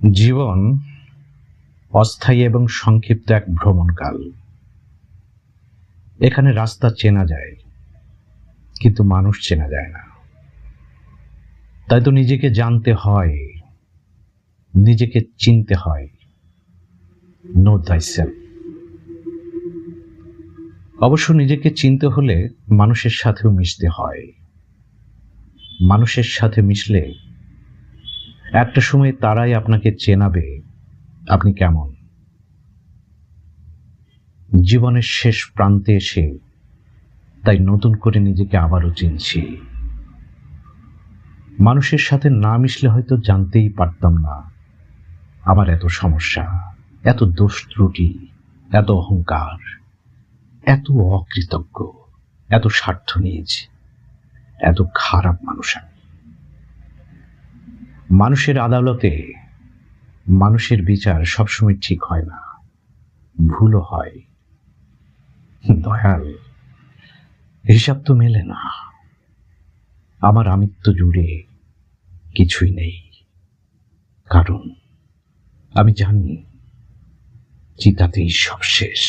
জীবন অস্থায়ী এবং সংক্ষিপ্ত এক ভ্রমণকাল। এখানে রাস্তা চেনা যায়, কিন্তু মানুষ চেনা যায় না। তাই তো নিজেকে জানতে হয়, নিজেকে চিনতে হয়। Know thyself। অবশ্য নিজেকে চিনতে হলে মানুষের সাথেও মিশতে হয়। মানুষের সাথে মিশলে একটা সময় তারাই আপনাকে চেনাবে আপনি কেমন। জীবনের শেষ প্রান্তে এসে তাই নতুন করে নিজেকে আবারও চিনছি। মানুষের সাথে না মিশলে হয়তো জানতেই পারতাম না আমার এত সমস্যা, এত দোষ ত্রুটি, এত অহংকার, এত অকৃতজ্ঞ, এত স্বার্থনীজ, এত খারাপ মানুষ আমি। মানুষের আদালতে মানুষের বিচার সবসময় ঠিক হয় না, ভুলও হয়। দয়াল, হিসাব তো মেলে না। আমার আমিত্ব জুড়ে কিছুই নেই, কারণ আমি জানি চিতাতেই সব শেষ।